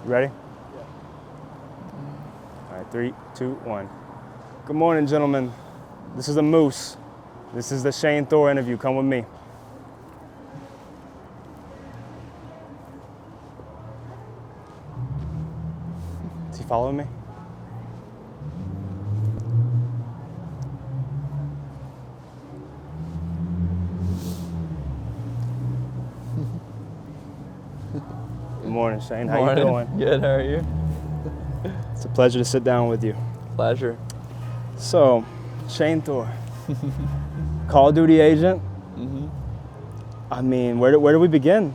You ready? Yeah. All right, 3, 2, 1. Good morning, gentlemen. This is the Moose. This is the Shane THOR interview. Come with me. Is he following me? Good morning, Shane. How you doing? Good, how are you? It's a pleasure to sit down with you. Pleasure. So, Shane THOR, Call of Duty agent. Mm-hmm. I mean, where do we begin?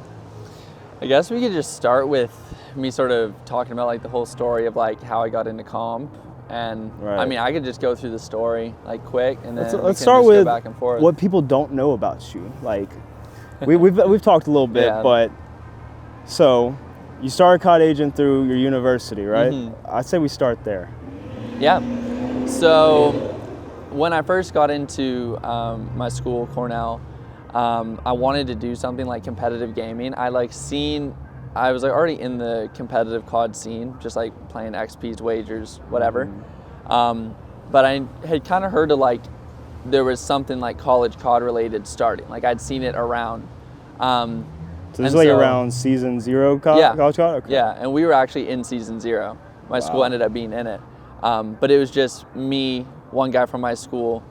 I guess we could just start with me sort of talking about like the whole story of like how I got into comp. And Right. I mean, I could just go through the story like quick and then Let's we start can just with go back and forth. what people don't know about you. Like, we've talked a little bit, Yeah. but so you started COD agent through your university, right? Mm-hmm. I'd say we start there. Yeah. So when I first got into my school, Cornell, I wanted to do something like competitive gaming. I was like already in the competitive COD scene, just like playing XPs, wagers, whatever. But I had kind of heard of like there was something like college COD related starting. Like I'd seen it around. So this is like around season 0 college COD? Okay. Yeah, and we were actually in season 0. My school ended up being in it. But it was just me, one guy from my school.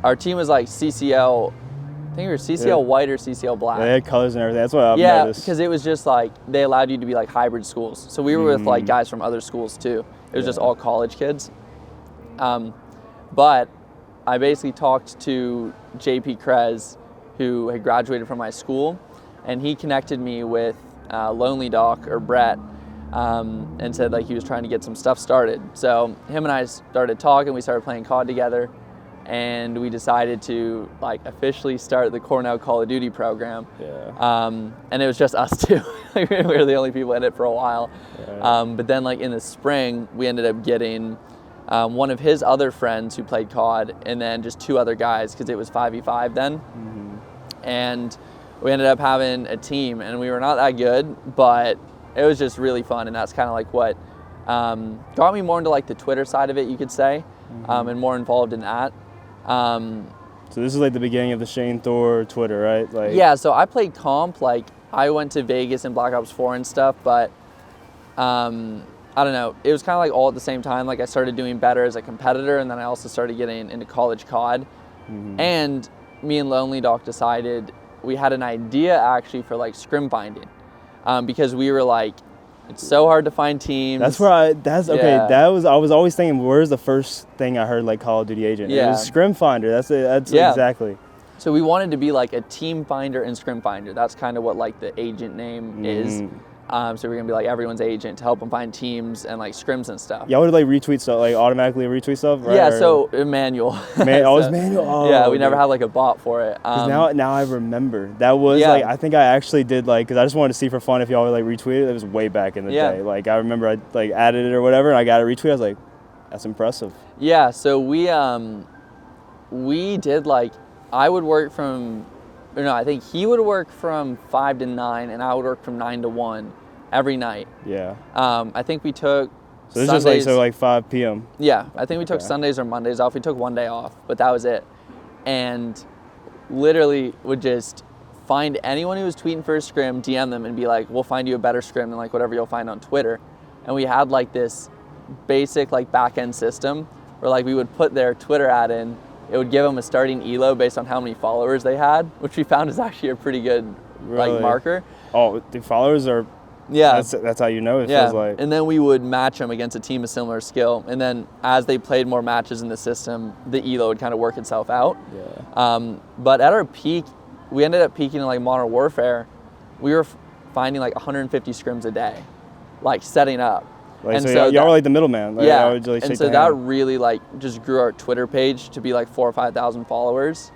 Our team was like CCL, I think we were CCL white or CCL black. They had colors and everything. That's what I've yeah, noticed. because it was just like, they allowed you to be like hybrid schools. So we were with like guys from other schools too. It was just all college kids. But I basically talked to JP Krez, who had graduated from my school, and he connected me with Lonely Doc or Brett, and said like he was trying to get some stuff started. So him and I started talking, we started playing COD together, and we decided to like officially start the Cornell Call of Duty program. Yeah. And it was just us two. Like, we were the only people in it for a while. Yeah. But then like in the spring, we ended up getting one of his other friends who played COD, and then just 2 other guys, because it was 5v5 then. And we ended up having a team, and we were not that good, but it was just really fun, and that's kind of like what got me more into like the Twitter side of it, you could say, and more involved in that. So this is like the beginning of the Shane THOR Twitter, right? Like. Yeah, so I played comp, like I went to Vegas and Black Ops 4 and stuff, but I don't know, it was kind of like all at the same time. Like I started doing better as a competitor, and then I also started getting into college COD. And me and Lonely Doc decided we had an idea actually for like scrim finding, because we were like, it's so hard to find teams. Okay. I was always thinking, where's the first thing I heard like Call of Duty agent? Yeah. It was scrim finder. That's exactly. So we wanted to be like a team finder and scrim finder. That's kind of what like the agent name is. So we're gonna be like everyone's agent to help them find teams and like scrims and stuff. Y'all would like retweet stuff, like automatically retweet stuff, right? Yeah, so manual. Always manual? Oh, yeah, we never had like a bot for it. Now I remember. That was like, I think I actually did like, because I just wanted to see for fun if y'all would like retweet it. It was way back in the day. Like I remember I like added it or whatever, and I got a retweet. I was like, that's impressive. Yeah, so we did like, I would work I think he would work from 5 to 9, and I would work from 9 to 1 every night. Yeah. I think we took So this Sundays, is just like 5 p.m. Yeah, I think we took Sundays or Mondays off. We took one day off, but that was it. And literally would just find anyone who was tweeting for a scrim, DM them and be like, we'll find you a better scrim than like whatever you'll find on Twitter. And we had like this basic like back end system where like we would put their Twitter ad in. It would give them a starting elo based on how many followers they had, which we found is actually a pretty good like marker. Oh, the followers are. Yeah, that's how you know it feels like. And then we would match them against a team of similar skill, and then as they played more matches in the system, the elo would kind of work itself out. Yeah. But at our peak, we ended up peaking in like Modern Warfare. We were finding like 150 scrims a day, like setting up. Like, and so y'all were like the middleman. Like, yeah, would, like, and so that really like just grew our Twitter page to be like 4,000 or 5,000 followers.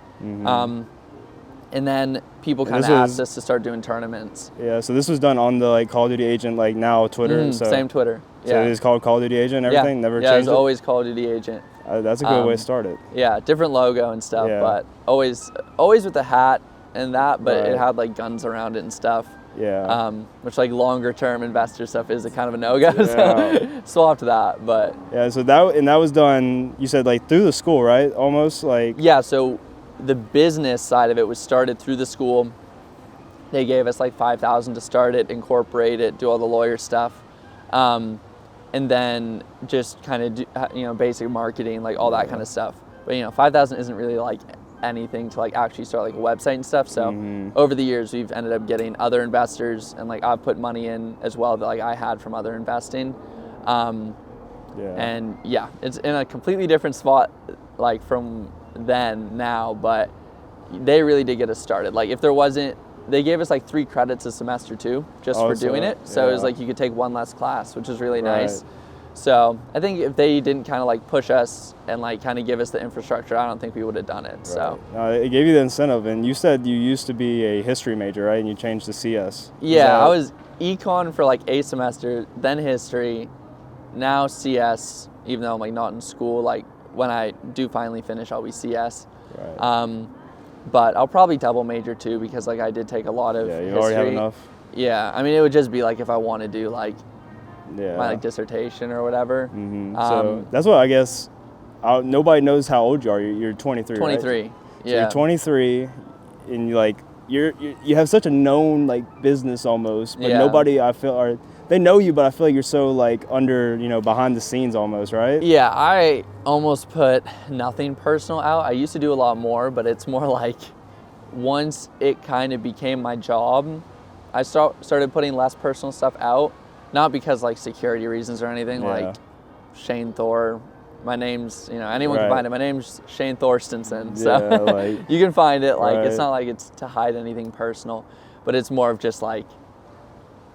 And then people kind of asked us to start doing tournaments. Yeah, so this was done on the like Call of Duty agent, like now Twitter. Same Twitter. Yeah. So it is called Call of Duty agent and everything? Never changed it? Yeah, it's always Call of Duty agent. That's a good way to start it. Yeah, different logo and stuff, but always with the hat and that, but it had like guns around it and stuff. which like longer term investor stuff is a kind of a no-go. So swapped that, but so that was done, you said, like through the school, right? Almost like so the business side of it was started through the school. They gave us like $5,000 to start it, incorporate it, do all the lawyer stuff, and then just kind of do, basic marketing, like all that kind of stuff. But $5,000 isn't really like anything to like actually start like a website and stuff. So over the years, we've ended up getting other investors, and like I've put money in as well that like I had from other investing. And it's in a completely different spot like from then now, but they really did get us started. Like if there wasn't, they gave us like 3 credits a semester too, just for doing it. So it was like you could take 1 less class, which is really nice. So I think if they didn't kind of like push us and like kind of give us the infrastructure, I don't think we would have done it. So it gave you the incentive. And you said you used to be a history major, right? And you changed to CS. I was econ for like a semester, then history, now CS. Even though I'm like not in school, like when I do finally finish, I'll be CS. But I'll probably double major too, because like I did take a lot of history. Already have enough. I mean, it would just be like if I want to do like my like dissertation or whatever. So that's what I guess. Nobody knows how old you are. You're 23. 23. Right? So you're 23, and you have such a known like business almost, but nobody I feel they know you, but I feel like you're so like under behind the scenes almost, right? Yeah, I almost put nothing personal out. I used to do a lot more, but it's more like once it kind of became my job, I started putting less personal stuff out. Not because like security reasons or anything, like Shane THOR, my name's, anyone can find it. My name's Shane Thorstensen, so you can find it. Like it's not like it's to hide anything personal, but it's more of just like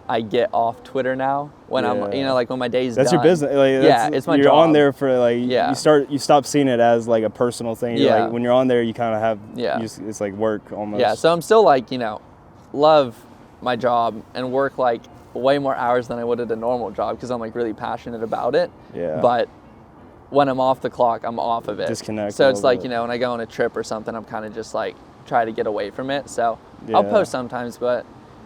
I get off Twitter now when I'm, like when my day's that's done. Your business. Like, it's my you're job. on there for like you stop seeing it as like a personal thing. You're like, when you're on there, you kind of have it's like work almost. Yeah, so I'm still like love my job and work like way more hours than I would at a normal job because I'm like really passionate about it. But when I'm off the clock, I'm off of it. Disconnect. So it's like, when I go on a trip or something, I'm kind of just like try to get away from it. So I'll post sometimes, but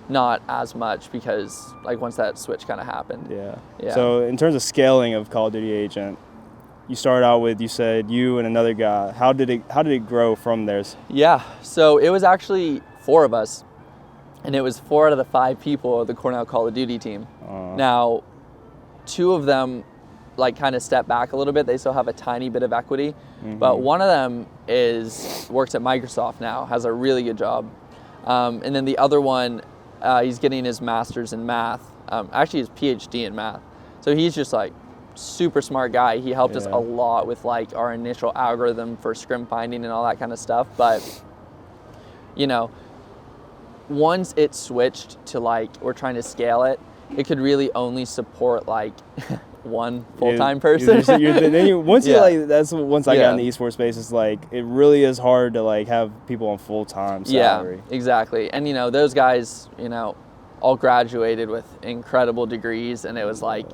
not as much because like once that switch kind of happened. So in terms of scaling of Call of Duty Agent, you started out with, you said you and another guy. How did it grow from there? So it was actually 4 of us. And it was 4 out of the 5 people of the Cornell Call of Duty team. Now, 2 of them like kind of step back a little bit. They still have a tiny bit of equity, but one of them works at Microsoft now, has a really good job. And then the other one, he's getting his master's in math, actually his PhD in math. So he's just like super smart guy. He helped us a lot with like our initial algorithm for scrim finding and all that kind of stuff. But once it switched to like we're trying to scale it, it could really only support like one full-time person. Once I got in the esports space, it's like it really is hard to like have people on full-time salary. Yeah, exactly. And those guys, all graduated with incredible degrees, and it was like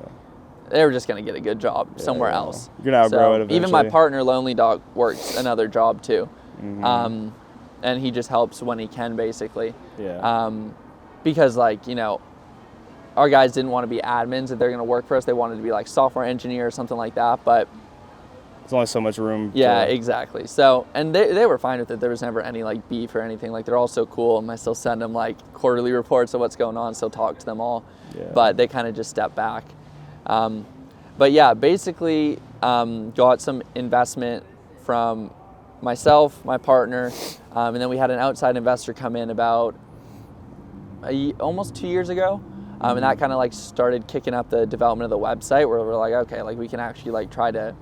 they were just gonna get a good job somewhere else. You're gonna outgrow it eventually. Even my partner, Lonely Dog, works another job too. And he just helps when he can, basically. Because like, our guys didn't want to be admins if they're going to work for us. They wanted to be like software engineer or something like that, but there's only so much room. Exactly. So, and they were fine with it. There was never any like beef or anything. Like they're all so cool, and I still send them like quarterly reports of what's going on, still talk to them all, but they kind of just step back. But yeah, basically got some investment from myself, my partner, and then we had an outside investor come in about almost 2 years ago, and that kind of like started kicking up the development of the website, where we're like, okay, like we can actually like try to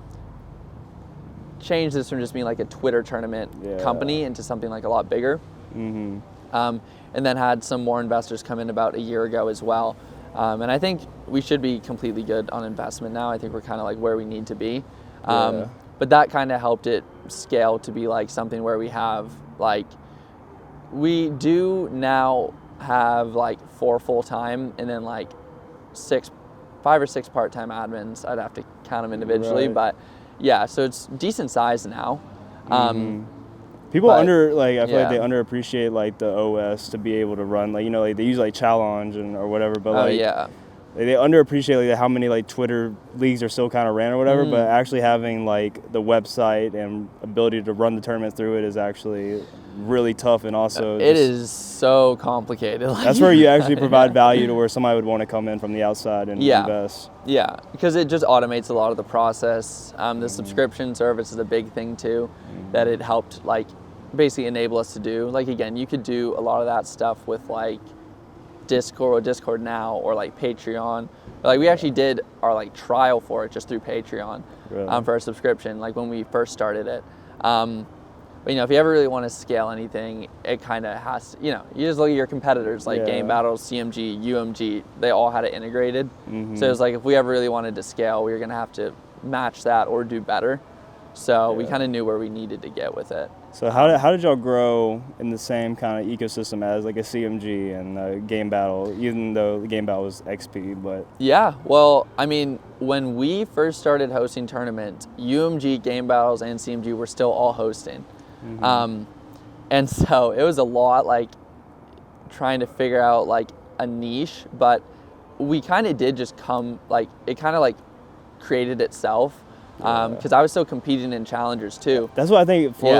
change this from just being like a Twitter tournament company into something like a lot bigger. And then had some more investors come in about a year ago as well, and I think we should be completely good on investment now. I think we're kind of like where we need to be. But that kind of helped it scale to be like something where we have like, we do now have like 4 full-time and then like 5 or 6 part-time admins. I'd have to count them individually, but yeah, so it's decent size now. People But, I feel like yeah. they underappreciate like the OS to be able to run, like, you know, like they use like Challenge or whatever, but like yeah. they underappreciate like how many like Twitter leagues are still kind of ran or whatever, but actually having like the website and ability to run the tournament through it is actually really tough, and also it is so complicated. That's where you actually provide value to where somebody would want to come in from the outside and invest. Yeah, because it just automates a lot of the process. The subscription service is a big thing too, that it helped like basically enable us to do. Like again, you could do a lot of that stuff with like Discord now, or like Patreon. Like we actually did our like trial for it just through Patreon, for our subscription, like when we first started it. But you know, if you ever really want to scale anything, it kind of has to, you know, you just look at your competitors like Game Battles, CMG, UMG, they all had it integrated. So it was like if we ever really wanted to scale, we were going to have to match that or do better. So we kind of knew where we needed to get with it. So how did y'all grow in the same kind of ecosystem as like a CMG and Game Battle, even though the Game Battle was XP? But yeah, well, I mean, when we first started hosting tournaments, UMG, Game Battles, and CMG were still all hosting. And so it was a lot like trying to figure out like a niche, but we kind of did just come, like it kind of like created itself. Because I was still competing in challengers too. That's what I think for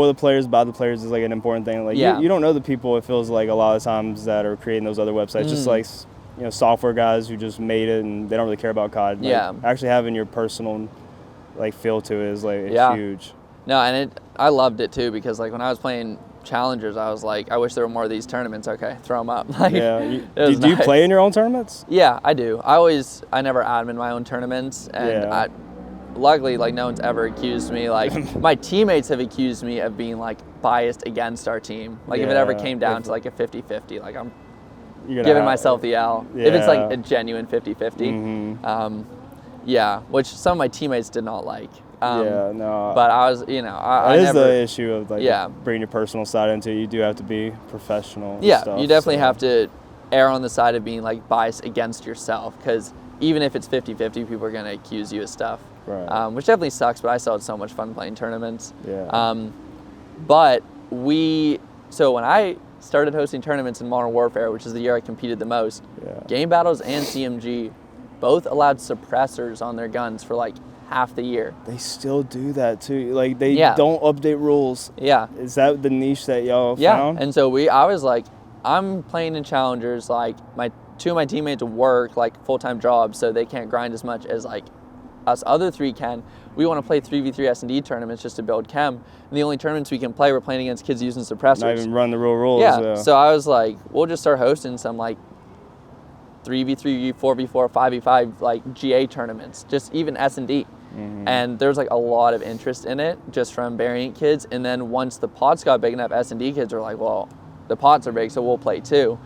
the players, by the players is like an important thing. Like you don't know the people, it feels like a lot of times, that are creating those other websites, just like, you know, software guys who just made it and they don't really care about COD. Like, actually having your personal like feel to it is like it's huge. No, and I loved it too, because like when I was playing challengers, I was like, I wish there were more of these tournaments. Okay, throw them up. Like, do you play in your own tournaments? Yeah, I do. I never admin my own tournaments, and luckily, like, no one's ever accused me. Like, my teammates have accused me of being like biased against our team. Like, if it ever came down to like a 50-50, like I'm giving myself the L. If it's like a genuine 50-50. Which some of my teammates did not like. But I was, you know, that is the issue of like bringing your personal side into it. You do have to be professional. And stuff, you definitely have to err on the side of being like biased against yourself, because even if it's 50-50, people are going to accuse you of stuff. Right. Which definitely sucks, but I still had so much fun playing tournaments. Yeah. So when I started hosting tournaments in Modern Warfare, which is the year I competed the most, Game Battles and CMG both allowed suppressors on their guns for like half the year. They still do that too. Like they don't update rules. Yeah. Is that the niche that y'all found? And so I was like, I'm playing in challengers, like two of my teammates work like full-time jobs, so they can't grind as much as like us other three can. We want to play 3v3 S&D tournaments just to build chem, and the only tournaments we can play, we're playing against kids using suppressors. Not even run the real rules. So I was like, we'll just start hosting some like 3v3, 4v4, 5v5 like GA tournaments, just even S&D. And there's like a lot of interest in it just from variant kids. And then once the pots got big enough, S&D kids were like, well, the pots are big, so we'll play too.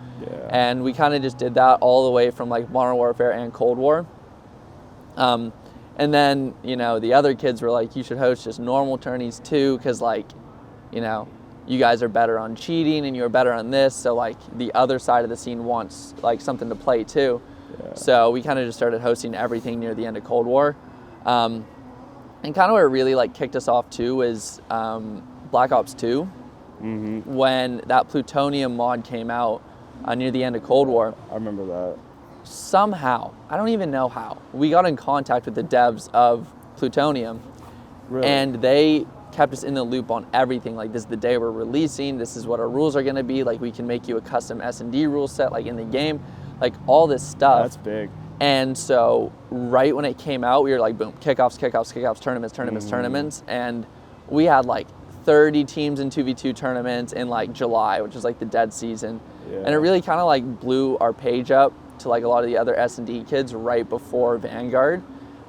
And we kind of just did that all the way from like Modern Warfare and Cold War. And then, you know, the other kids were like, you should host just normal tourneys too, because like, you know, you guys are better on cheating and you're better on this, so like the other side of the scene wants like something to play too. So we kind of just started hosting everything near the end of Cold War. And kind of where it really like kicked us off too was Black Ops 2, when that plutonium mod came out near the end of Cold War. I remember that. Somehow, I don't even know how, we got in contact with the devs of plutonium. Really? And they kept us in the loop on everything. Like, this is the day we're releasing, this is what our rules are going to be, like we can make you a custom S&D rule set like in the game, like all this stuff. That's big. And so right when it came out, we were like, boom, kickoffs, tournaments. And we had like 30 teams in 2v2 tournaments in like July, which is like the dead season. And it really kind of like blew our page up to like a lot of the other S&D kids right before Vanguard.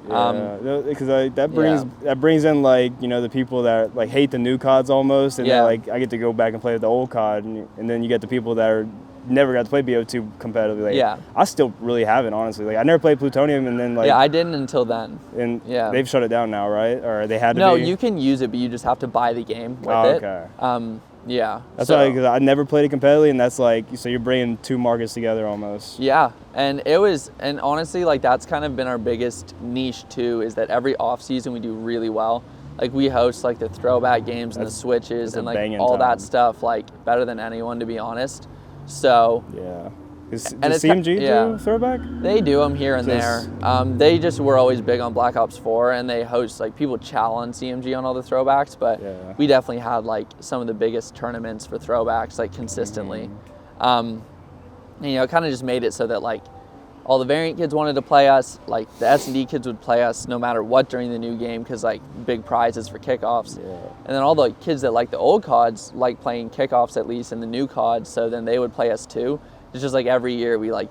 Because that brings in like, you know, the people that like hate the new CODs almost, and like I get to go back and play with the old COD, and then you get the people that are never got to play BO2 competitively. Like, I still really haven't, honestly. Like I never played Plutonium, and then like I didn't until then. And they've shut it down now, right? Or they had to. No, you can use it, but you just have to buy the game with it. That's why, because I never played it competitively, and that's like, so you're bringing two markets together almost. And honestly, like that's kind of been our biggest niche too, is that every off season we do really well. Like we host like the throwback games and the switches and like all that stuff like better than anyone, to be honest. So yeah. Does CMG do throwback? They do them here and there. They just were always big on Black Ops 4, and they host, like, people challenge CMG on all the throwbacks, but we definitely had like some of the biggest tournaments for throwbacks, like consistently. And, you know, it kind of just made it so that like all the variant kids wanted to play us, like the S&D kids would play us no matter what during the new game, because like big prizes for kickoffs. And then all the kids that like the old CODs like playing kickoffs at least in the new CODs, so then they would play us too. It's just like every year we like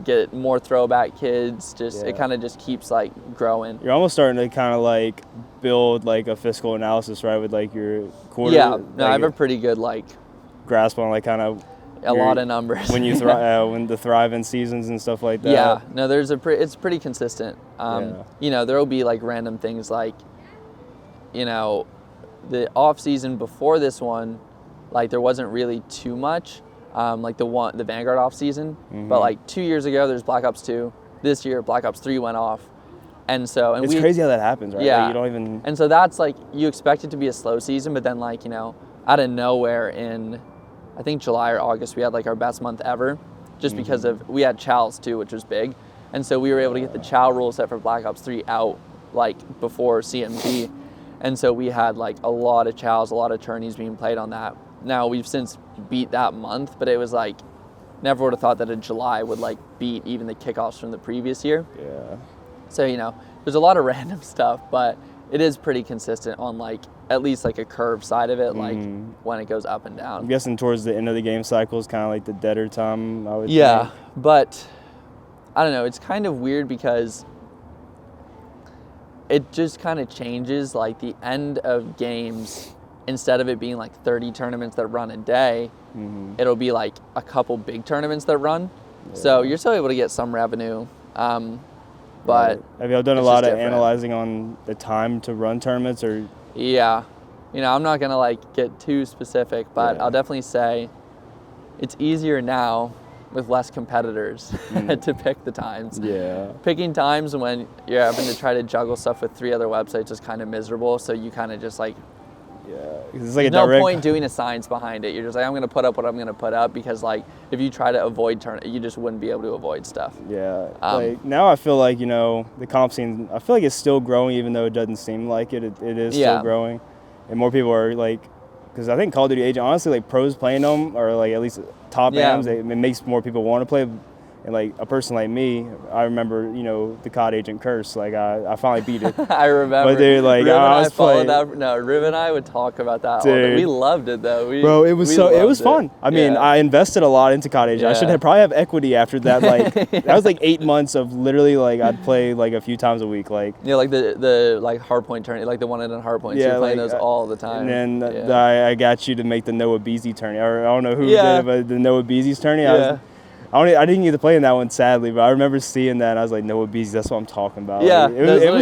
get more throwback kids. Just it kind of just keeps like growing. You're almost starting to kind of like build like a fiscal analysis, right? With like your quarter. Yeah, no, I have a pretty good like grasp on like kind of a lot of numbers when you when the thriving seasons and stuff like that. Yeah, no, it's pretty consistent. You know, there will be like random things like, you know, the off season before this one, like there wasn't really too much. Like the Vanguard off season, but like 2 years ago there's Black Ops 2. This year Black Ops 3 went off, and so it's crazy how that happens, right? Yeah, like, you don't even. And so that's like you expect it to be a slow season, but then like, you know, out of nowhere in I think July or August we had like our best month ever, just because of we had chows too, which was big, and so we were able to get the chow rule set for Black Ops 3 out like before CMG, and so we had like a lot of chows, a lot of tourneys being played on that. Now we've since beat that month, but it was like never would have thought that a July would like beat even the kickoffs from the previous year. Yeah. So, you know, there's a lot of random stuff, but it is pretty consistent on like at least like a curve side of it, like when it goes up and down. I'm guessing towards the end of the game cycle is kind of like the deader time, I would think. But I don't know, it's kind of weird because it just kind of changes like the end of games. Instead of it being like 30 tournaments that run a day, it'll be like a couple big tournaments that run. So you're still able to get some revenue. But have you done a lot of analyzing on the time to run tournaments, or? Yeah, you know, I'm not gonna like get too specific, but I'll definitely say it's easier now with less competitors to pick the times. Yeah. Picking times when you're having to try to juggle stuff with 3 other websites is kind of miserable. So you kind of just like. Yeah, it's like there's no point doing a science behind it. You're just like, I'm going to put up what I'm going to put up, because like if you try to avoid you just wouldn't be able to avoid stuff. Yeah, like now I feel like, you know, the comp scene, I feel like it's still growing, even though it doesn't seem like it. It is still growing, and more people are like, because I think Call of Duty Agent, honestly, like pros playing them, or like at least top AMs, it makes more people want to play. And like a person like me, I remember, you know, the COD Agent curse. Like I finally beat it. I remember. But dude, like I was playing. No, Riv and I would talk about that. Dude. All day. We loved it though. Bro, it was fun. I mean, I invested a lot into COD Agent. I should probably have equity after that. Like that was like 8 months of literally like I'd play like a few times a week. Like like the like hardpoint tourney, like the one in hardpoint. Yeah, so you're playing those all the time. And then I got you to make the Noah Beasy tourney. Or I don't know who did it, but the Noah Beasy's tourney. I didn't get to play in that one, sadly, but I remember seeing that and I was like, Noah Beasy, that's what I'm talking about. Yeah, like,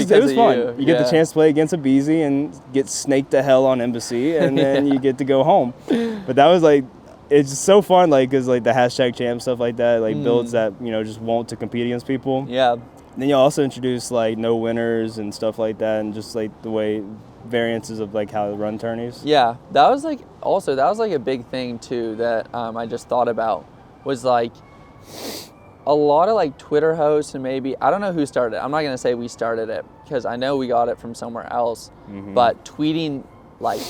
it was fun. You get the chance to play against a Beasy and get snaked to hell on Embassy, and then you get to go home. But that was like, it's so fun, like, because like the hashtag champ stuff like that, like builds that, you know, just want to compete against people. Yeah. And then you also introduce like no winners and stuff like that, and just like the way variances of like how to run tourneys. Yeah, that was like a big thing too that I just thought about, was like a lot of like Twitter hosts, and maybe, I don't know who started it. I'm not going to say we started it because I know we got it from somewhere else, but tweeting like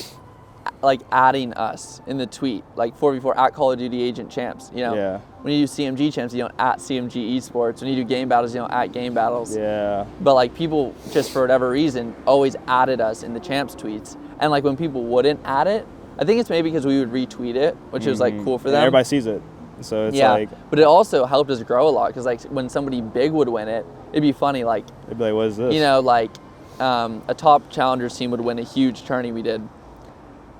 adding us in the tweet, like 4v4 at Call of Duty Agent Champs, you know? When you do CMG Champs, you don't at CMG Esports. When you do game battles, you don't at game battles. Yeah. But like people just for whatever reason always added us in the Champs tweets. And like when people wouldn't add it, I think it's maybe because we would retweet it, which was like cool for them. And everybody sees it. So it's like, but it also helped us grow a lot, because like when somebody big would win it, it'd be funny, like, they'd be like, what is this? You know, like a top challengers team would win a huge tourney we did,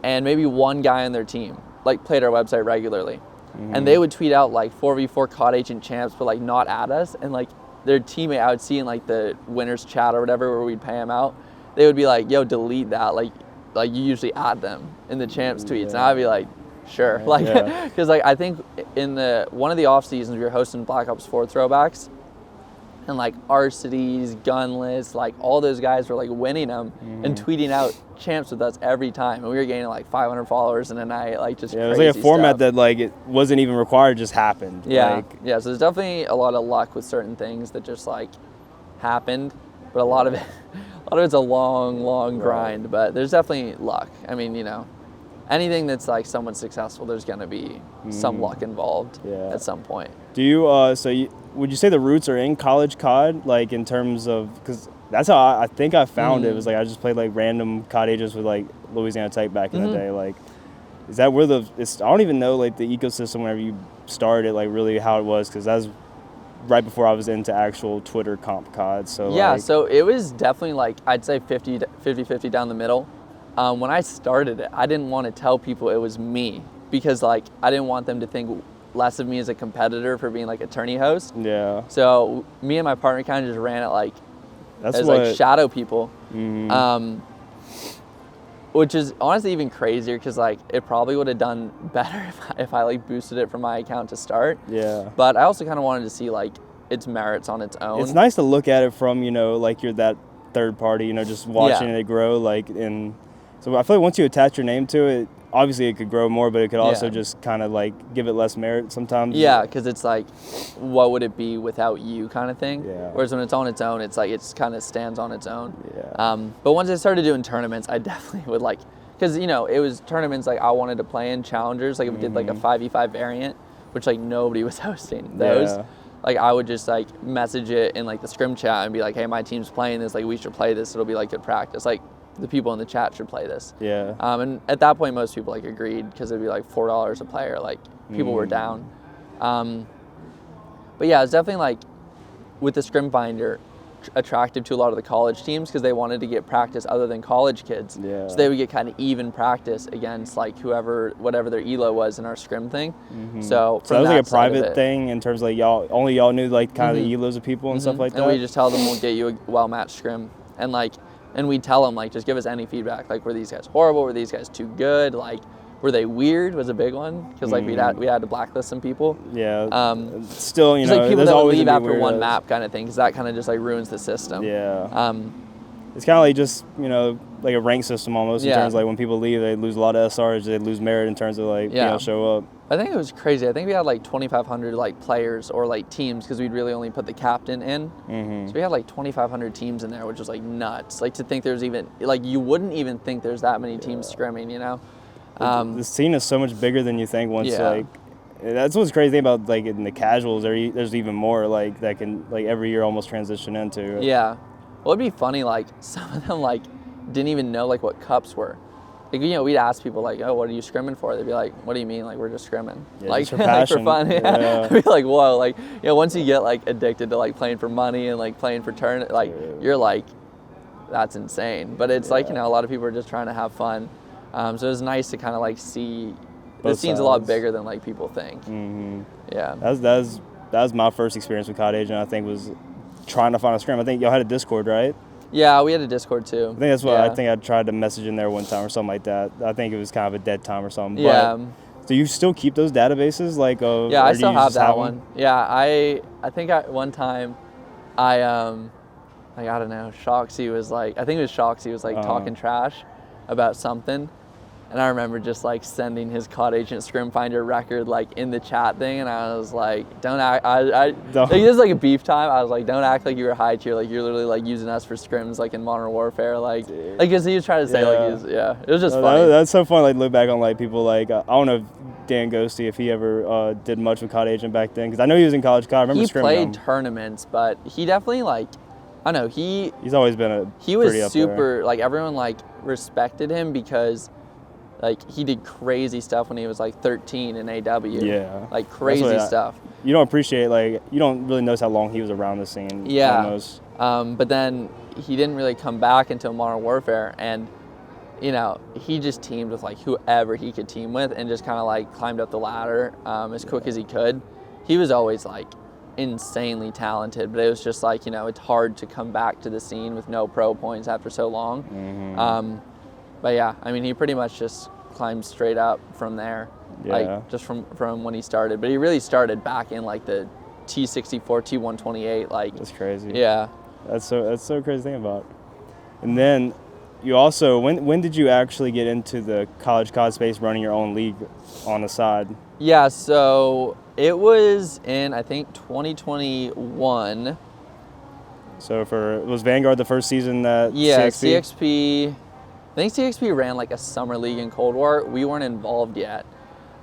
and maybe one guy on their team like played our website regularly, and they would tweet out like 4v4 COD Agent Champs, but like not at us, and like their teammate I would see in like the winners chat or whatever where we'd pay them out, they would be like, yo, delete that, like you usually add them in the Champs tweets, and I'd be like, sure, like, because like I think in one of the off seasons we were hosting Black Ops 4 throwbacks, and like Arcities, Gunless, like all those guys were like winning them and tweeting out champs with us every time, and we were gaining like 500 followers in a night, like just it was crazy like a format stuff. that like it wasn't even required, just happened. Yeah, so there's definitely a lot of luck with certain things that just like happened, but a lot of it's a long grind. But there's definitely luck. I mean, anything that's like somewhat successful, there's gonna be some luck involved at some point. Do you would you say the roots are in college COD, like in terms of, because that's how I think I found it, was like I just played like random COD agents with like Louisiana Tech back in the day. Like, is that where I don't even know like the ecosystem whenever you started, like really how it was, because that was right before I was into actual Twitter comp COD. So yeah, so it was definitely like, I'd say 50-50 down the middle. When I started it, I didn't want to tell people it was me, because like I didn't want them to think less of me as a competitor for being like a tourney host. Yeah. So me and my partner kind of just ran it like like shadow people, which is honestly even crazier, because like it probably would have done better if I like boosted it from my account to start. Yeah. But I also kind of wanted to see like its merits on its own. It's nice to look at it from, like you're that third party, just watching it grow, like in. So I feel like once you attach your name to it, obviously it could grow more, but it could also just kind of like give it less merit sometimes. Yeah, because it's like, what would it be without you kind of thing? Yeah. Whereas when it's on its own, it's like it kind of stands on its own. Yeah. But once I started doing tournaments, I definitely would like, because it was tournaments like I wanted to play in, challengers, like if we did like a 5v5 variant, which like nobody was hosting those. Yeah. Like I would just like message it in like the scrim chat and be like, hey, my team's playing this, like we should play this, it'll be like good practice. Like the people in the chat should play this. Yeah. And at that point, most people like agreed, because it'd be like $4 a player. Like people were down. But yeah, it's definitely like with the scrim finder attractive to a lot of the college teams, because they wanted to get practice other than college kids. Yeah. So they would get kind of even practice against like whatever their elo was in our scrim thing. So that was like a private thing in terms of like y'all knew like kind of the elos of people and stuff like that. And we just tell them we'll get you a well-matched scrim, and we tell them like, just give us any feedback. Like, were these guys horrible? Were these guys too good? Like, were they weird? Was a big one, because like we had to blacklist some people. Yeah. Still, like people that would leave after one map kind of thing, because that kind of just like ruins the system. Yeah. It's kind of like just like a rank system almost, in terms of like when people leave, they lose a lot of SRs, they lose merit in terms of like being able to show up. I think it was crazy. I think we had like 2,500 like players or like teams, because we'd really only put the captain in. So we had like 2,500 teams in there, which was like nuts. Like to think there's even like, you wouldn't even think there's that many teams scrimming. The scene is so much bigger than you think. Once like that's what's crazy about like in the casuals. There's even more like that can like every year almost transition into. Yeah. Well, it'd be funny. Like some of them like didn't even know like what cups were. Like, we'd ask people like, oh, what are you scrimming for? They'd be like, what do you mean? Like, we're just scrimming. Yeah, like, just for passion. Like for fun. Yeah. I'd be like, whoa. Like, once you get like addicted to like playing for money and like playing for turn, like you're like, that's insane. But it's like, a lot of people are just trying to have fun. So it's nice to kind of like see the scene's a lot bigger than like people think. Yeah. That was my first experience with COD Agent, I think, was trying to find a scrim. I think y'all had a Discord, right? Yeah, we had a Discord too. I think that's what I think I tried to message in there one time or something like that. I think it was kind of a dead time or something. Yeah. But, do you still keep those databases? Like, yeah, I still have that one. Yeah, I think one time, I don't know, Shoxy was like, I think it was Shoxy was like talking trash about something. And I remember just like sending his COD Agent Scrim Finder record like in the chat thing, and I was like, don't act. Like, this is like a beef time. I was like, don't act like you were high tier. Like you're literally like using us for scrims like in Modern Warfare. Like because he was trying to say it was just funny. That's so fun. Like look back on like people like I don't know if Dan Ghosty, if he ever did much with COD Agent back then, because I know he was in college COD. I remember scrimming him. He played tournaments, but he definitely like, I don't know, he's always been he was super like everyone like respected him because. Like, he did crazy stuff when he was, like, 13 in AW. Yeah. Like, crazy stuff. You don't appreciate, like, you don't really notice how long he was around the scene. Yeah. Almost. But then he didn't really come back until Modern Warfare. And, he just teamed with, like, whoever he could team with and just kind of, like, climbed up the ladder as quick as he could. He was always, like, insanely talented. But it was just, like, it's hard to come back to the scene with no pro points after so long. But yeah, I mean, he pretty much just climbed straight up from there, like just from when he started. But he really started back in like the T64, T128. Like, that's crazy. Yeah. That's so crazy to think about. And then you also, when did you actually get into the college COD space, running your own league on the side? Yeah, so it was in, I think, 2021. So was Vanguard the first season that CXP? I think CXP ran like a summer league in Cold War. We weren't involved yet.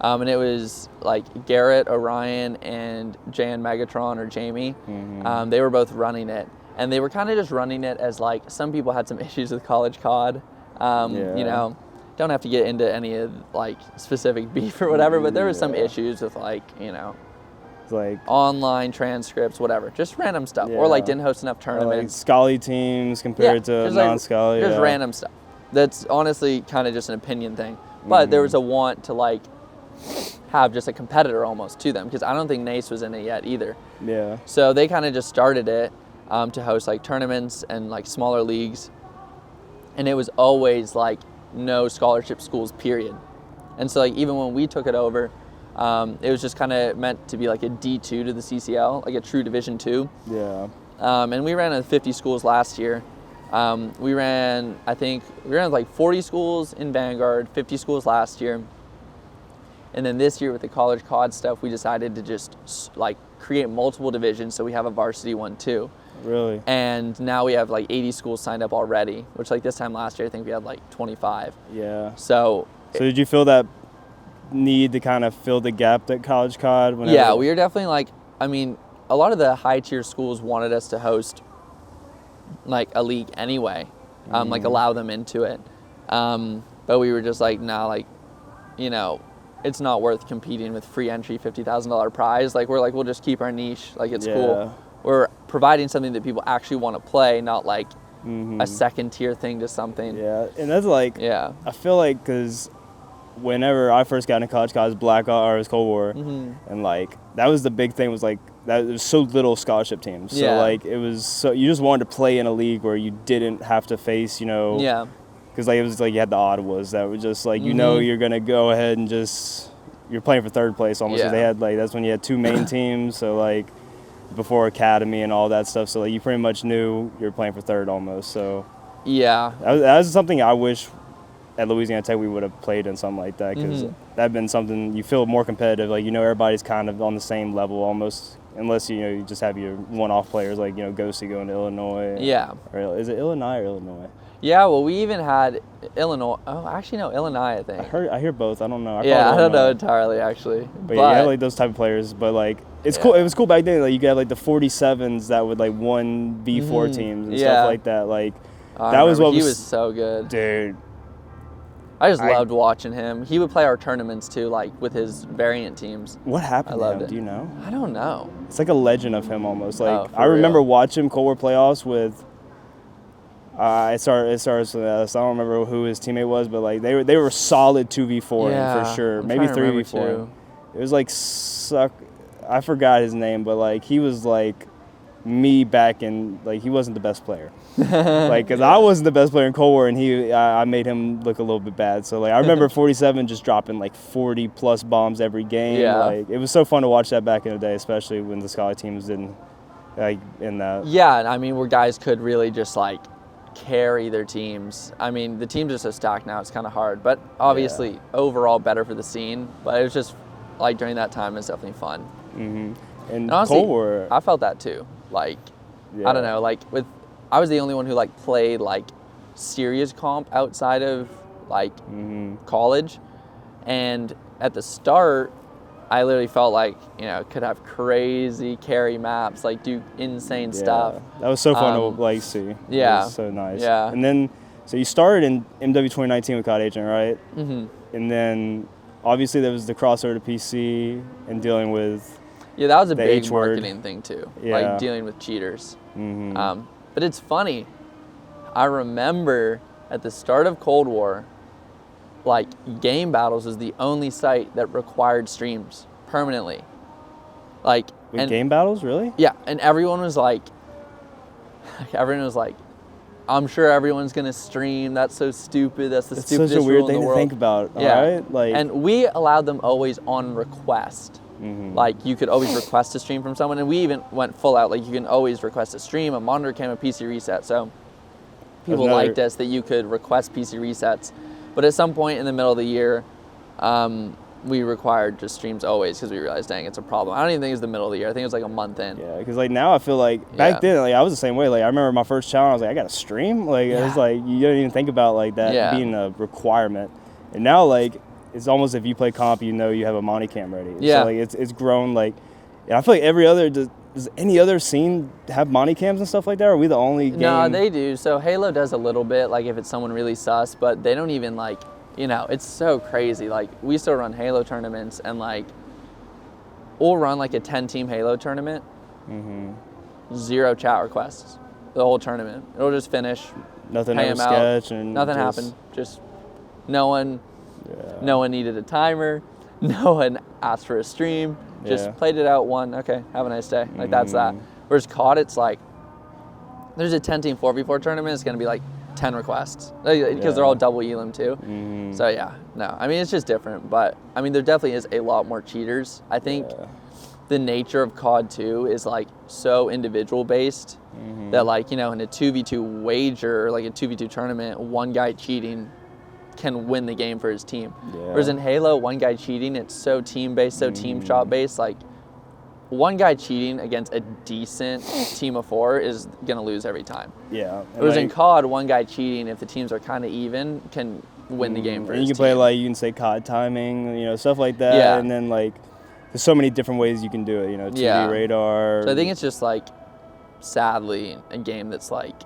And it was like Garrett, Orion, and Jan Megatron or Jamie. Mm-hmm. They were both running it. And they were kind of just running it as like, some people had some issues with college COD. You know, don't have to get into any of like specific beef or whatever, but there was some issues with like, you know, like online transcripts, whatever, just random stuff, or like didn't host enough tournaments. Like Scully teams compared to non-Scully. Just random stuff. That's honestly kind of just an opinion thing. But there was a want to like have just a competitor almost to them, because I don't think NACE was in it yet either. Yeah. So they kind of just started it to host like tournaments and like smaller leagues. And it was always like no scholarship schools, period. And so like even when we took it over, it was just kind of meant to be like a D2 to the CCL, like a true Division 2. Yeah. And we ran 50 schools last year. We ran like 40 schools in Vanguard, 50 schools last year. And then this year with the college COD stuff, we decided to just like create multiple divisions, so we have a varsity one too. Really? And now we have like 80 schools signed up already, which like this time last year I think we had like 25. Yeah. So did you feel that need to kind of fill the gap that college COD? Yeah, we were definitely like, I mean, a lot of the high tier schools wanted us to host like a league anyway, like allow them into it. But we were just like, nah, like, you know, it's not worth competing with free entry $50,000 prize. Like, we're like, we'll just keep our niche. Like, it's cool. We're providing something that people actually want to play, not like a second tier thing to something. Yeah, and that's like, I feel like, because whenever I first got into college, it was it was Cold War, and like that was the big thing, was like that there was so little scholarship teams. So like it was so you just wanted to play in a league where you didn't have to face, you know, because like it was like you had the Ottawas that were just like, you know, you're gonna go ahead and just you're playing for third place almost. They had like, that's when you had two main teams, so like before academy and all that stuff. So like you pretty much knew you were playing for third almost. So that was something I wish at Louisiana Tech we would have played in something like that, because that'd been something you feel more competitive. Like, you know, everybody's kind of on the same level almost, unless you know you just have your one-off players like, you know, Ghosty going to Illinois. Or is it Illinois or Illinois? Yeah, well, we even had Illinois. Oh, actually, no, Illinois, I think. I hear both. I don't know. I don't know entirely, actually. But you had like those type of players. But like, it's cool. It was cool back then. Like, you got like the 47s that would like 1v4 teams and stuff like that. Like, that was what he was so good, dude. I just loved watching him. He would play our tournaments too, like with his variant teams. What happened to him? Do you know? I don't know. It's like a legend of him almost. Like, I remember watching Cold War playoffs with. It starts with us. I don't remember who his teammate was, but like they were solid 2v4 for sure. Maybe 3v4. It was like I forgot his name, but like he was like me back in, like, he wasn't the best player. Like, because I wasn't the best player in Cold War, and I made him look a little bit bad. So like I remember 47 just dropping like 40 plus bombs every game. Like, it was so fun to watch that back in the day, especially when the Scholar teams didn't like in that. I mean, where guys could really just like carry their teams. I mean, the teams are so stacked now, it's kind of hard, but obviously overall better for the scene. But it was just like during that time, it's definitely fun. And honestly, Cold War, I felt that too. Like, I don't know, like I was the only one who like played like serious comp outside of like college, and at the start I literally felt like, you know, could have crazy carry maps, like do insane stuff. That was so fun to like see. It was so nice. And then, so you started in MW 2019 with COD Agent, right? And then obviously there was the crossover to PC and dealing with that was a big marketing thing too, like dealing with cheaters. But it's funny, I remember at the start of Cold War, like Game Battles was the only site that required streams permanently. Like, with Game Battles, really? Yeah, and everyone was like, I'm sure everyone's gonna stream. That's so stupid. That's the stupidest rule in the world. It's such a weird thing to think about, right? Like, and we allowed them always on request. Like, you could always request a stream from someone, and we even went full out. Like, you can always request a stream, a monitor cam, a PC reset. So people liked us that you could request PC resets. But at some point in the middle of the year, we required just streams always because we realized, dang, it's a problem. I don't even think it's the middle of the year. I think it was like a month in. Yeah, because like now I feel like back then, like I was the same way. Like I remember my first channel, I was like, I got to stream. Like it was like you don't even think about like that being a requirement. And now like it's almost if you play comp, you know you have a Monty cam ready. Yeah. So like it's grown like. And I feel like every other does any other scene have Monty cams and stuff like that? Or are we the only game? No, they do. So Halo does a little bit, like if it's someone really sus, but they don't even like. You know, it's so crazy. Like, we still run Halo tournaments, and like, we'll run like a 10-team Halo tournament. 0 chat requests the whole tournament. It'll just finish. Nothing ever sketch and nothing happened. Just no one needed a timer. No one asked for a stream. Just played it out, won. Okay, have a nice day. Like that's that. Whereas COD, it's like there's a 10-team 4v4 tournament. It's gonna be like 10 requests because they're all double elim too. So yeah, no, I mean it's just different, but I mean there definitely is a lot more cheaters. I think the nature of COD 2 is like so individual based that like, you know, in a 2v2 wager, like a 2v2 tournament, one guy cheating can win the game for his team. Whereas in Halo, one guy cheating, it's so team based, so team shot based. Like one guy cheating against a decent team of 4 is gonna lose every time. Yeah. Whereas in COD, one guy cheating, if the teams are kind of even, can win the game for his team. You can play like, you can say COD timing, you know, stuff like that. Yeah. And then like, there's so many different ways you can do it, you know, TV radar. So I think it's just like, sadly, a game that's like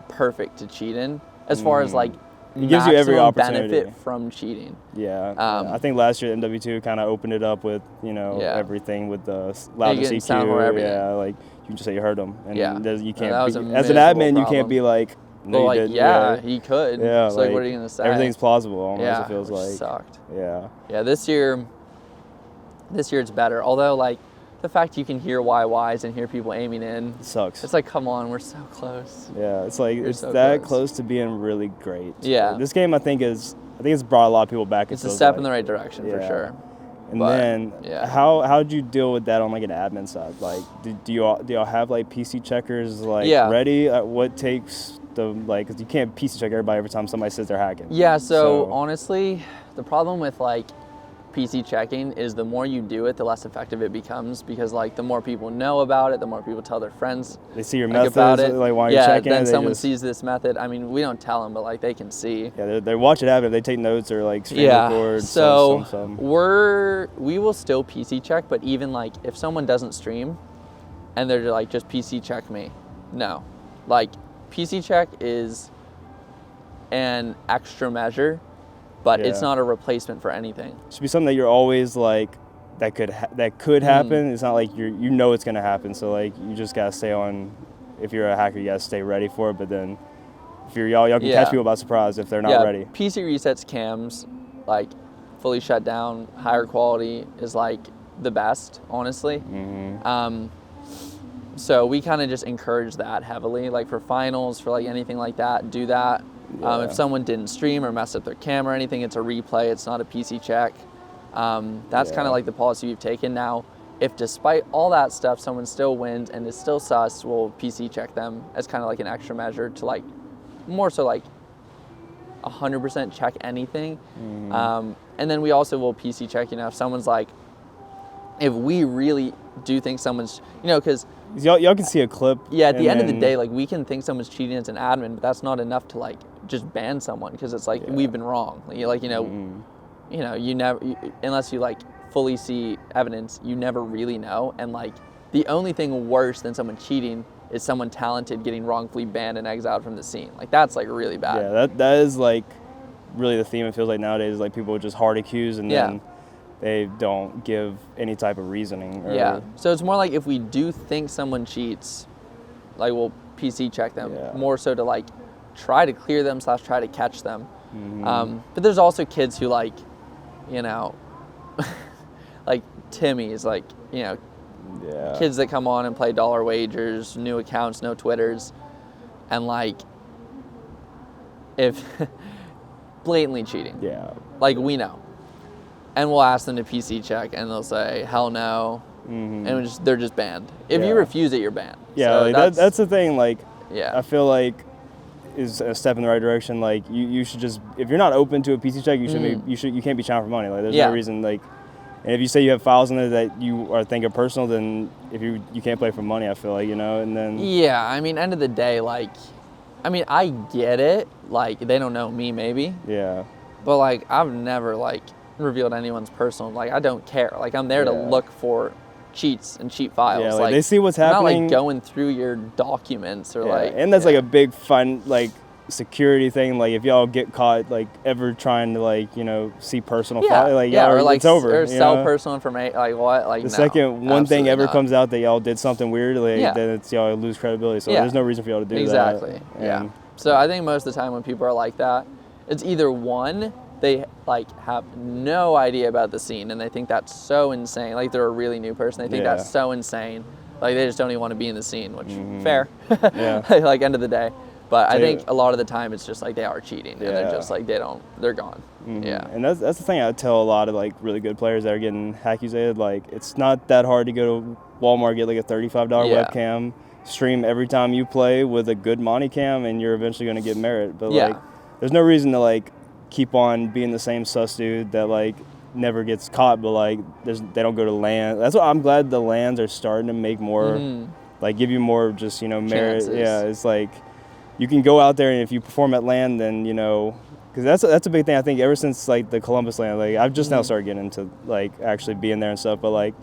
perfect to cheat in, as far as like, it gives you every opportunity. Benefit from cheating. Yeah. I think last year MW2 kind of opened it up with, you know, everything with the loud and CQ. Yeah, like you can just say you heard them, and you can't. As an admin, you can't be like, no, well, you didn't. He could. Yeah, so like, what are you gonna say? Everything's plausible. Almost, it feels which like. Sucked. Yeah. Yeah. This year it's better. Although like, the fact you can hear YYs and hear people aiming in. It sucks. It's like, come on, we're so close. Yeah, it's like, it's so that close to being really great. Yeah. This game, I think it's brought a lot of people back. It's a step in the right direction, for sure. And then, how'd you deal with that on like an admin side? Like, do y'all have like PC checkers like ready? What takes the, like, because you can't PC check everybody every time somebody says they're hacking. Yeah, so honestly, the problem with like PC checking is the more you do it, the less effective it becomes, because like the more people know about it, the more people tell their friends. They see your methods about it. Like while you're checking. Then someone sees this method. I mean, we don't tell them, but like they can see. Yeah, they watch it happen. They take notes or like screen record. So we will still PC check, but even like if someone doesn't stream, and they're like just PC check me, no, like PC check is an extra measure. But it's not a replacement for anything. It should be something that you're always like, that could happen. It's not like you know it's gonna happen. So like you just gotta stay on. If you're a hacker, you gotta stay ready for it. But then if you're y'all can catch people by surprise if they're not ready. PC resets cams, like fully shut down, higher quality is like the best, honestly. So we kind of just encourage that heavily, like for finals, for like anything like that, do that. If someone didn't stream or messed up their camera or anything, it's a replay, it's not a PC check. That's kind of like the policy we've taken. Now, if despite all that stuff, someone still wins and is still sus, we'll PC check them as kind of like an extra measure to like, more so like 100% check anything. And then we also will PC check, you know, if someone's like, if we really do think someone's, you know, because y'all can see a clip. Yeah, at the end of the day, like we can think someone's cheating as an admin, but that's not enough to like just ban someone, because it's like we've been wrong. Like, you know, you never, unless you like fully see evidence, you never really know. And like the only thing worse than someone cheating is someone talented getting wrongfully banned and exiled from the scene. Like that's like really bad. Yeah, that is like really the theme. It feels like nowadays, like people just hard accuse and then they don't give any type of reasoning. So it's more like if we do think someone cheats, like we'll PC check them, more so to like try to clear them / try to catch them. But there's also kids who like, you know, like Timmy's, like, you know, kids that come on and play dollar wagers, new accounts, no Twitters, and like, if blatantly cheating. Like we know. and we'll ask them to PC check, and they'll say, hell no, and they're just banned. If you refuse it, you're banned. Yeah, so like that's the thing. Like, yeah. I feel like is a step in the right direction. Like, you should just, if you're not open to a PC check, you can't be trying for money. Like, there's no reason. Like, and if you say you have files in there that you are thinking personal, then if you can't play for money, I feel like, and then. Yeah, I mean, end of the day, like, I mean, I get it. Like, they don't know me, maybe. Yeah. But, like, I've never, like, revealed anyone's personal. Like, I don't care. Like, I'm there to look for cheats and cheat files. Yeah, like they see what's happening. I'm not, like, going through your documents or, like... And that's, like, a big fun, like, security thing. Like, if y'all get caught, like, ever trying to, like, see personal files, like, or, like, it's over. Or sell personal information. Like, what? Like, the second one thing ever not. Comes out that y'all did something weird, like, then it's y'all lose credibility. So there's no reason for y'all to do that. Exactly. Yeah. So I think most of the time when people are like that, it's either one, they like have no idea about the scene and they think that's so insane. Like they're a really new person. They think that's so insane. Like they just don't even want to be in the scene, which fair. Like end of the day. But I think a lot of the time it's just like they are cheating and they're just like they're gone. Yeah. And that's the thing I tell a lot of like really good players that are getting accusated. Like it's not that hard to go to Walmart, get like a $35 webcam, stream every time you play with a good Monty cam, and you're eventually going to get merit. But like there's no reason to like keep on being the same sus dude that like never gets caught, but like they don't go to LAN. That's what I'm glad the LANs are starting to make more like give you more just merit. Chances. Yeah, it's like you can go out there and if you perform at LAN, then because that's a big thing I think ever since like the Columbus LAN. Like I've just now started getting into like actually being there and stuff, but like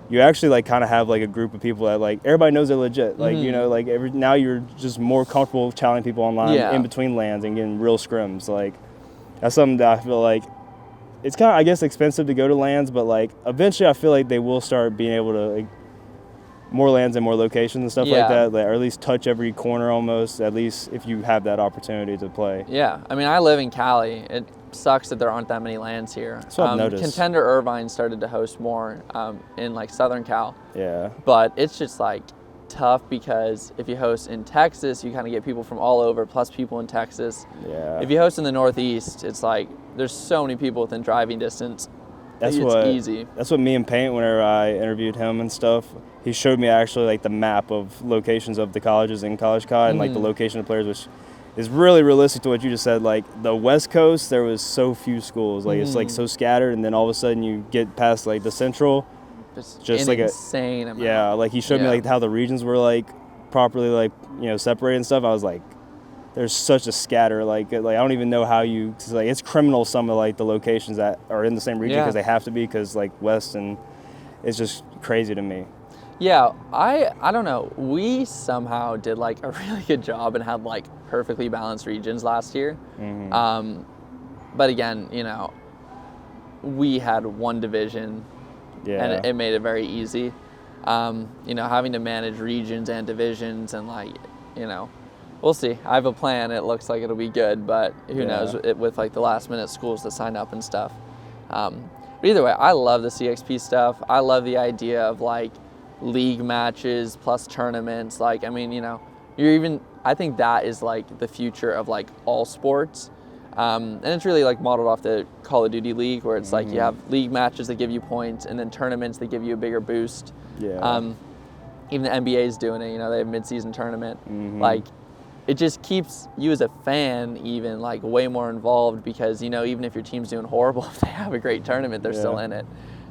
you actually like kind of have like a group of people that like everybody knows they're legit. Like like now you're just more comfortable challenging people online in between LANs and getting real scrims. Like that's something that I feel like it's kind of, I guess, expensive to go to LANs, but like eventually I feel like they will start being able to like more LANs and more locations and stuff like that, or at least touch every corner almost, at least if you have that opportunity to play. Yeah, I mean, I live in Cali. It sucks that there aren't that many LANs here. That's what I've noticed. Contender Irvine started to host more in like Southern Cal. Yeah. But it's just like tough because if you host in Texas, you kind of get people from all over, plus people in Texas. Yeah. If you host in the Northeast, it's like there's so many people within driving distance. It's easy. That's what me and Paint, whenever I interviewed him and stuff, he showed me actually like the map of locations of the colleges in College CUT and like the location of players, which is really realistic to what you just said. Like the West Coast, there was so few schools. Like it's like so scattered, and then all of a sudden you get past like the Central. Just like insane amount. Yeah, like he showed me like how the regions were like properly like separated and stuff. I was like, there's such a scatter. Like I don't even know how you. Cause like it's criminal some of like the locations that are in the same region because they have to be because like West, and it's just crazy to me. Yeah, I don't know. We somehow did like a really good job and had like perfectly balanced regions last year. But again, we had one division. Yeah. And it made it very easy. Having to manage regions and divisions and we'll see. I have a plan. It looks like it'll be good, but who knows with like the last minute schools that sign up and stuff. But either way, I love the CXP stuff. I love the idea of like league matches plus tournaments. Like, I mean, I think that is like the future of like all sports. And it's really like modeled off the Call of Duty League, where it's like you have league matches that give you points and then tournaments that give you a bigger boost. Yeah. Even the NBA is doing it, they have mid-season tournament. Like, it just keeps you as a fan even like way more involved because, even if your team's doing horrible, if they have a great tournament, they're still in it.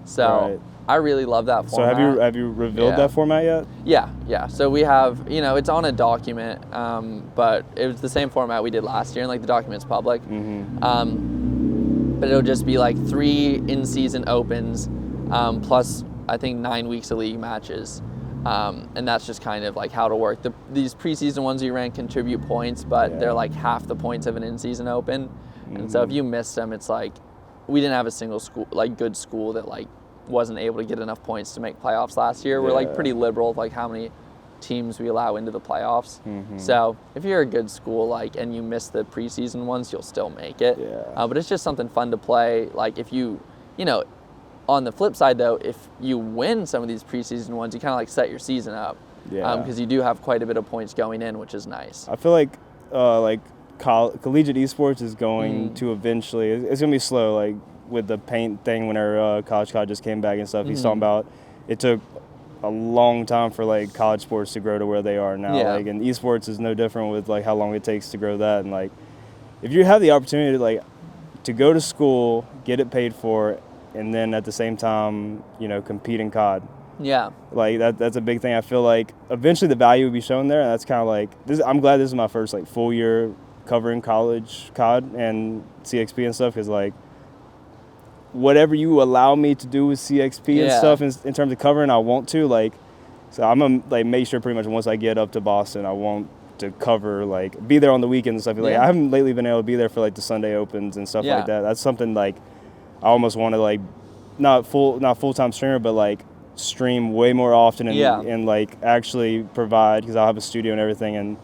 So I really love that format. So have you revealed that format yet? Yeah. So we have, it's on a document, but it was the same format we did last year, and like the document's public. But it'll just be like 3 in-season opens, plus I think 9 weeks of league matches. And that's just kind of like how to work. These preseason ones we ran contribute points, but they're like half the points of an in-season open. And so if you missed them, it's like, we didn't have a single school, like good school that like wasn't able to get enough points to make playoffs last year. We're like pretty liberal with like how many teams we allow into the playoffs. So if you're a good school like and you miss the preseason ones, you'll still make it. But it's just something fun to play. Like if you on the flip side though, if you win some of these preseason ones, you kind of like set your season up. Because you do have quite a bit of points going in, which is nice. I feel like collegiate esports is going to eventually, it's going to be slow. Like with the paint thing whenever College COD just came back and stuff. He's Mm-hmm. talking about it took a long time for like college sports to grow to where they are now. Yeah. Like, and esports is no different with like how long it takes to grow that. And like, if you have the opportunity to like to go to school, get it paid for, and then at the same time, you know, compete in COD. Yeah. Like that's a big thing. I feel like eventually the value will be shown there. And that's kind of like this. I'm glad this is my first like full year covering college COD and CXP and stuff, because like whatever you allow me to do with CXP and stuff in terms of covering, I want to like. So I'm gonna like make sure pretty much once I get up to Boston, I want to cover like be there on the weekends and stuff. Like I haven't lately been able to be there for like the Sunday Opens and stuff like that. That's something like I almost want to like not full-time streamer, but like stream way more often and like actually provide, because I'll have a studio and everything and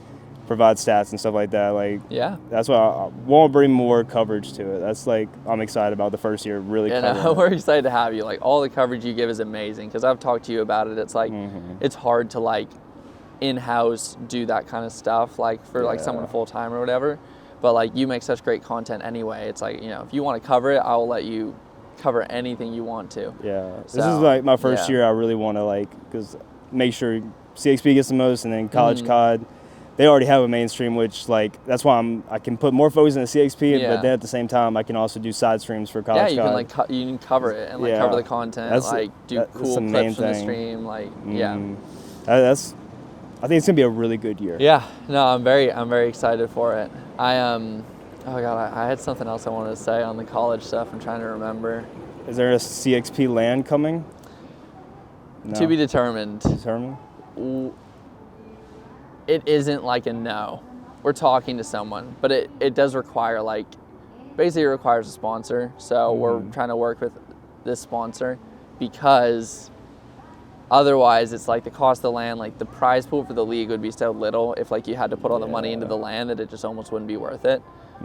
provide stats and stuff like that. Like that's why I want to bring more coverage to it. That's like I'm excited about the first year really covering it. We're excited to have you. Like all the coverage you give is amazing, because I've talked to you about it. It's like it's hard to like in-house do that kind of stuff like for like someone full-time or whatever, but like you make such great content anyway. It's like, you know, if you want to cover it, I will let you cover anything you want to. This is like my first year. I really want to like, because make sure CXP gets the most, and then college COD, they already have a mainstream, which like that's why I can put more focus into CXP, but then at the same time I can also do side streams for college COD. Can like you can cover it and like cover the content, like do cool clips from the stream, like I think it's gonna be a really good year. I'm very excited for it. Oh God, I had something else I wanted to say on the college stuff. I'm trying to remember. Is there a CXP LAN coming? No. To be determined. It isn't like a no. We're talking to someone, but it does require like, basically it requires a sponsor. So we're trying to work with this sponsor, because otherwise it's like the cost of the LAN, like the prize pool for the league would be so little if like you had to put all the money into the LAN, that it just almost wouldn't be worth it.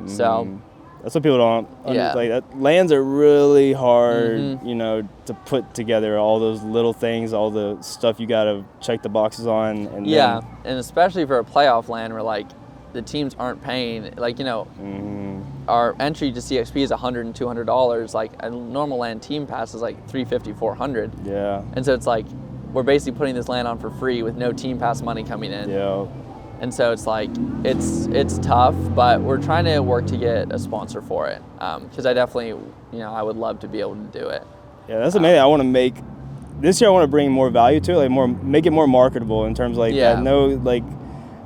So that's what people don't like. That LANs are really hard, you know, to put together, all those little things, all the stuff you got to check the boxes on. And and especially for a playoff LAN where like the teams aren't paying, like, you know, our entry to CXP is $100 and $200. Like a normal LAN team pass is like $350, $400. And so it's like we're basically putting this LAN on for free with no team pass money coming in. And so it's like, it's tough, but we're trying to work to get a sponsor for it. Because I definitely, you know, I would love to be able to do it. That's amazing. I want to make, this year I want to bring more value to it, like make it more marketable in terms of like,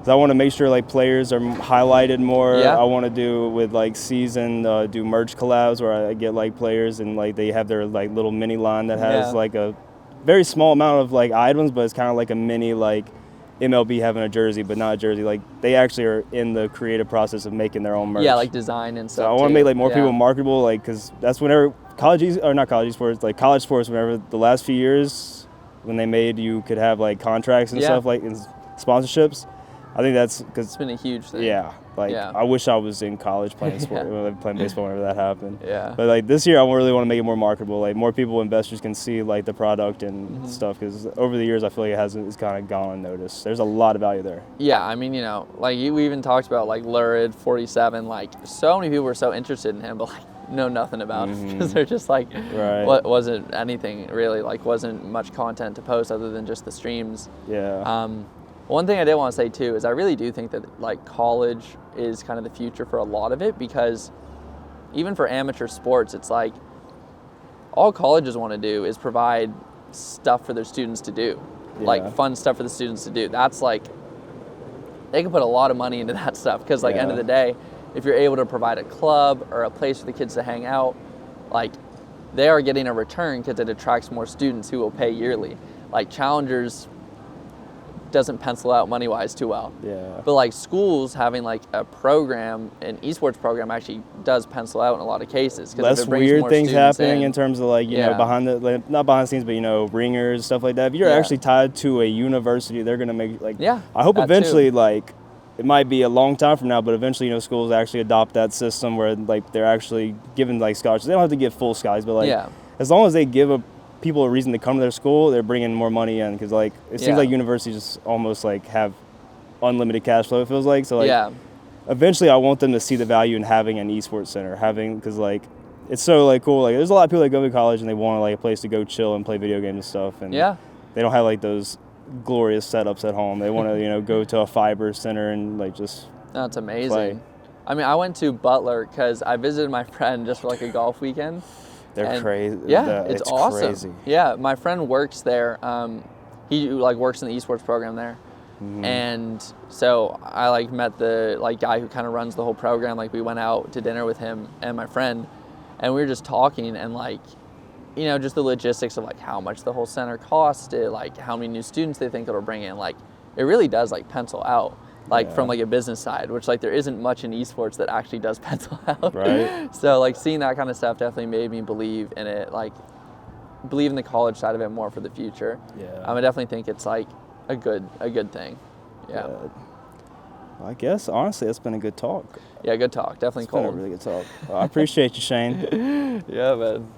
I want to make sure like players are highlighted more. I want to do with like season, do merch collabs where I get like players and like they have their like little mini line that has like a very small amount of like items, but it's kind of like a mini like MLB having a jersey, but not a jersey. Like they actually are in the creative process of making their own merch. Like design and stuff. So I want to make like more people marketable, like, because that's whenever college sports, whenever the last few years when they made you could have like contracts and stuff like and sponsorships. I think that's because it's been a huge thing. I wish I was in college playing sport, playing baseball whenever that happened. But like this year, I really want to make it more marketable. Like more people, investors can see like the product and stuff. Because over the years, I feel like it's kind of gone unnoticed. There's a lot of value there. I mean, you know, like we even talked about like Lurid 47. Like so many people were so interested in him, but like know nothing about him because they're just like, what wasn't anything really. Like wasn't much content to post other than just the streams. One thing I did want to say too is I really do think that like college is kind of the future for a lot of it, because even for amateur sports, it's like all colleges want to do is provide stuff for their students to do, like fun stuff for the students to do. That's like, they can put a lot of money into that stuff, because like end of the day, if you're able to provide a club or a place for the kids to hang out, like they are getting a return because it attracts more students who will pay yearly. Like Challengers doesn't pencil out money-wise too well. But like schools having like a program, an esports program, actually does pencil out in a lot of cases. Less weird things happening in terms of like, you know, behind the, like, not behind the scenes, but you know, ringers, stuff like that. If you're actually tied to a university, they're going to make like, I hope eventually like, it might be a long time from now, but eventually, you know, schools actually adopt that system where like they're actually giving like scholarships. They don't have to give full scholarships, but like as long as they give people a reason to come to their school, they're bringing more money in, because like it seems like universities just almost like have unlimited cash flow, it feels like. So like eventually I want them to see the value in having an esports center, because like it's so like cool. Like there's a lot of people that go to college and they want like a place to go chill and play video games and stuff, and they don't have like those glorious setups at home. They want to go to a fiber center and like just. That's amazing. Play. I mean, I went to Butler because I visited my friend just for like a golf weekend. They're crazy. Yeah, it's awesome. Crazy. Yeah, my friend works there. He like works in the esports program there. And so I like met the like guy who kind of runs the whole program. Like we went out to dinner with him and my friend, and we were just talking and like, just the logistics of like how much the whole center cost, like how many new students they think it'll bring in. Like it really does like pencil out, like from like a business side, which like there isn't much in esports that actually does pencil out. Right. So like seeing that kind of stuff definitely made me believe in it, like believe in the college side of it more for the future. Yeah. I definitely think it's like a good thing. Yeah. Well, I guess honestly, it's been a good talk. Yeah, good talk. Definitely cool. Been a really good talk. Well, I appreciate you, Shane. Yeah, man.